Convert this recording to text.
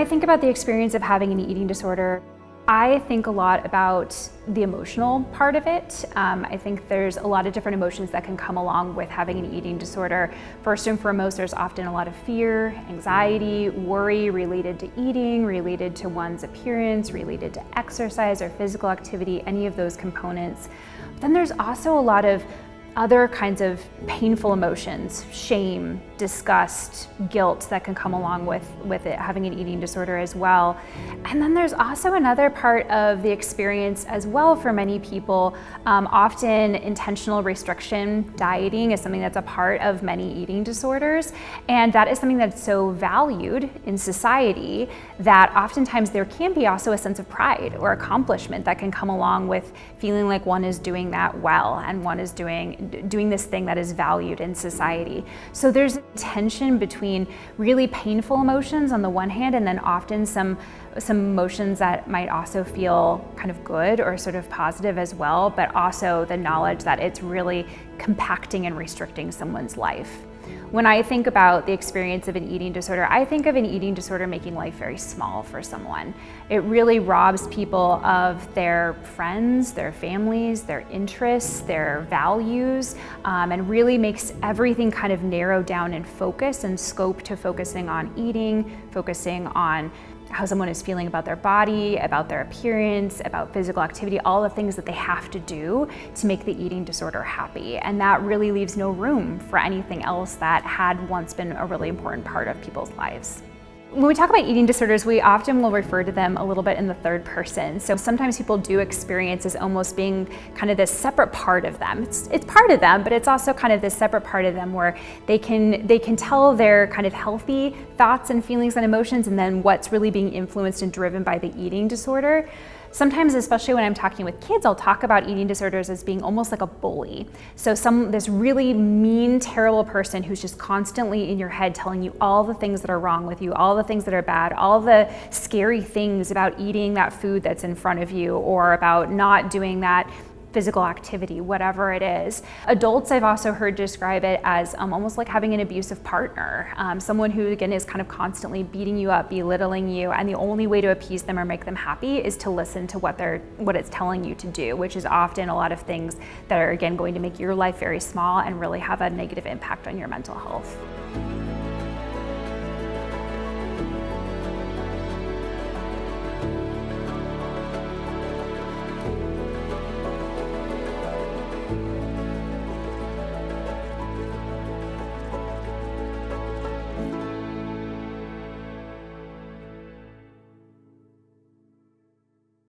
think about the experience of having an eating disorder, I think a lot about the emotional part of it. I think there's a lot of different emotions that can come along with having an eating disorder. First and foremost, there's often a lot of fear, anxiety, worry related to eating, related to one's appearance, related to exercise or physical activity, any of those components. Then there's also a lot of other kinds of painful emotions, shame, disgust, guilt that can come along with it having an eating disorder as well. And then there's also another part of the experience as well for many people. Often intentional restriction dieting is something that's a part of many eating disorders. And that is something that's so valued in society that oftentimes there can be also a sense of pride or accomplishment that can come along with feeling like one is doing that well and one is doing this thing that is valued in society. So there's a tension between really painful emotions on the one hand, and then often some emotions that might also feel kind of good or sort of positive as well, but also the knowledge that it's really compacting and restricting someone's life. When I think about the experience of an eating disorder, I think of an eating disorder making life very small for someone. It really robs people of their friends, their families, their interests, their values, and really makes everything kind of narrow down in focus and scope to focusing on eating, focusing on how someone is feeling about their body, about their appearance, about physical activity, all the things that they have to do to make the eating disorder happy. And that really leaves no room for anything else that had once been a really important part of people's lives. When we talk about eating disorders, we often will refer to them a little bit in the third person. So sometimes people do experience as almost being kind of this separate part of them. It's part of them, but it's also kind of this separate part of them where they can tell their kind of healthy thoughts and feelings and emotions, and then what's really being influenced and driven by the eating disorder. Sometimes, especially when I'm talking with kids, I'll talk about eating disorders as being almost like a bully. So this really mean, terrible person who's just constantly in your head telling you all the things that are wrong with you, all the things that are bad, all the scary things about eating that food that's in front of you, or about not doing that physical activity, whatever it is. Adults I've also heard describe it as almost like having an abusive partner, someone who again is kind of constantly beating you up, belittling you, and the only way to appease them or make them happy is to listen to what it's telling you to do, which is often a lot of things that are again going to make your life very small and really have a negative impact on your mental health.